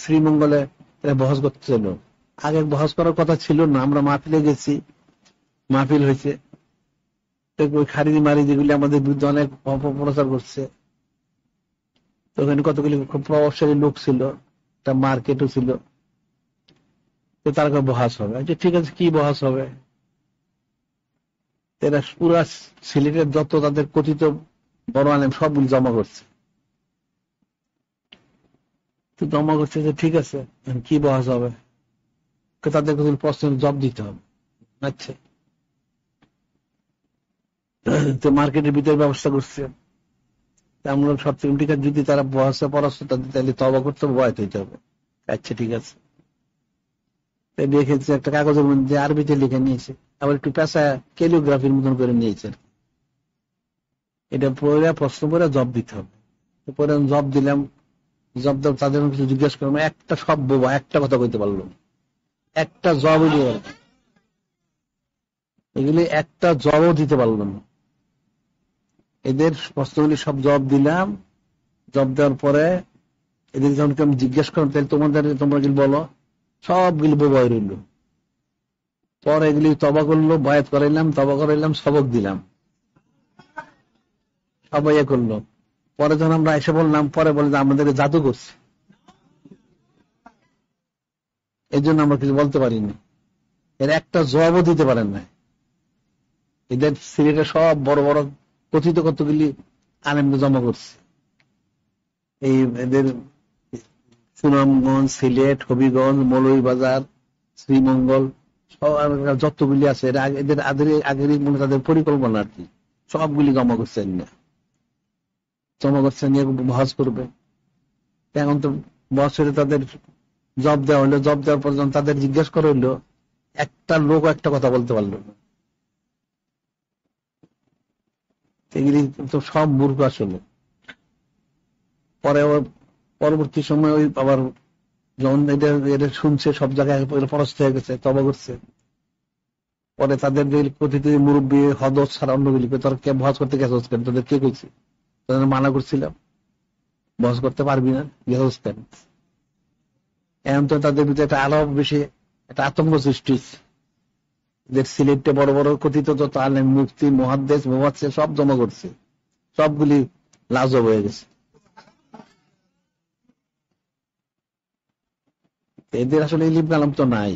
শ্রীমঙ্গলে বহস করছিল। আগে বহস করার কথা ছিল না, আমরা মাহফিলে গেছি, মাহফিল হয়েছে, ওই খারিজি মারি যেগুলি আমাদের বিরুদ্ধে অনেক অপপ্রচার করছে। তো ওখানে কতগুলি খুব প্রভাবশালী লোক ছিল, একটা মার্কেটও ছিল। তো তার বহাস হবে, আচ্ছা ঠিক আছে, কি বহাস হবে? এরা পুরা সিলেটের যত তাদের কথিত বড় আলেম সবগুলি জমা করছে। তো জমা করছে যে ঠিক আছে, কি বহাস হবে? তাদের প্রশ্নের জবাব দিতে হবে। আচ্ছা, তো মার্কেটের ভিতরে ব্যবস্থা করছে। আমরা সব থেকে ঠিক আছে, যদি তারা বহাসে পরাস্ত তাহলে তবা করতে হবে, বয়াত হইতে হবে। আচ্ছা ঠিক আছে, লিখেছে একটা কাগজের মধ্যে আরবিতে লিখে নিয়েছে, আবার একটু পেশা ক্যালিওগ্রাফির মতন করে নিয়েছে। এটা পড়ে প্রশ্ন করে জব দিতে হবে। পরে জব দিলাম, জব দেব তাদের কিছু জিজ্ঞেস করলাম, একটা সব বোবা, একটা কথা কইতে পারলো না। একটা জবও দিতে পারলো, এগুলি একটা জবও দিতে পারলো না। এদের প্রশ্নগুলি সব জব দিলাম। জব দেওয়ার পরে এদের যখন আমি জিজ্ঞেস করলাম, তাহলে তোমরা কি বলো, সবগুলি বোবা হয়ে রইল। পরে এগুলি তবা করলো, বয়াত করাইলাম, তবা করাইলাম, সবক দিলাম, সবাই করলো। পরে যখন আমরা এসে বললাম, পরে বলে যে আমাদের জাদু করছে, এই জন্য আমরা কিছু বলতে পারিনি। এর একটা জবাবও দিতে পারেন না। এদের সিলেটে সব বড় বড় কথিত কতগুলি আলেমকে জমা করছে। এই এদের সুনামগঞ্জ, সিলেট, হবিগঞ্জ, মৌলভীবাজার, শ্রীমঙ্গল, যতগুলি আছে এদের আগেরই মনে তাদের পরিকল্পনা আর কি, সবগুলি জমা করছেন না। জমা করছেন নিয়ে বহস করবে। এখন তো বছরে তাদের জব দেওয়া হলো, জব দেওয়ার পর যখন তাদের জিজ্ঞেস করা হইলো, একটা লোক একটা কথা বলতে পারলো না। এগুলি তো সব মূর্খ আসলে। পরে পরবর্তী সময় ওই আবার যখন এটা শুনছে, সব জায়গায় পরাস্ত হয়ে গেছে, তবা করছে। পরে তাদের যে কথিত মুরব্বী হদস ছাড়া অন্যগুলি তোর কে বহস করতে গেছে, তোদের কে কইছে? তাদের মানা করছিলাম, বহস করতে পারবি না, গেছস কেন? এখন তো তাদের ভিতরে একটা আরো বেশি একটা আতঙ্ক সৃষ্টি হচ্ছে। সিলেটে বড় বড় কথিত যত আলেম, মুফতি, মুহাদ্দিস, মুফাসসির সব জমা করছে, সবগুলি লাজব হয়ে গেছে। এদের আসলে ইলিম কালাম তো নাই।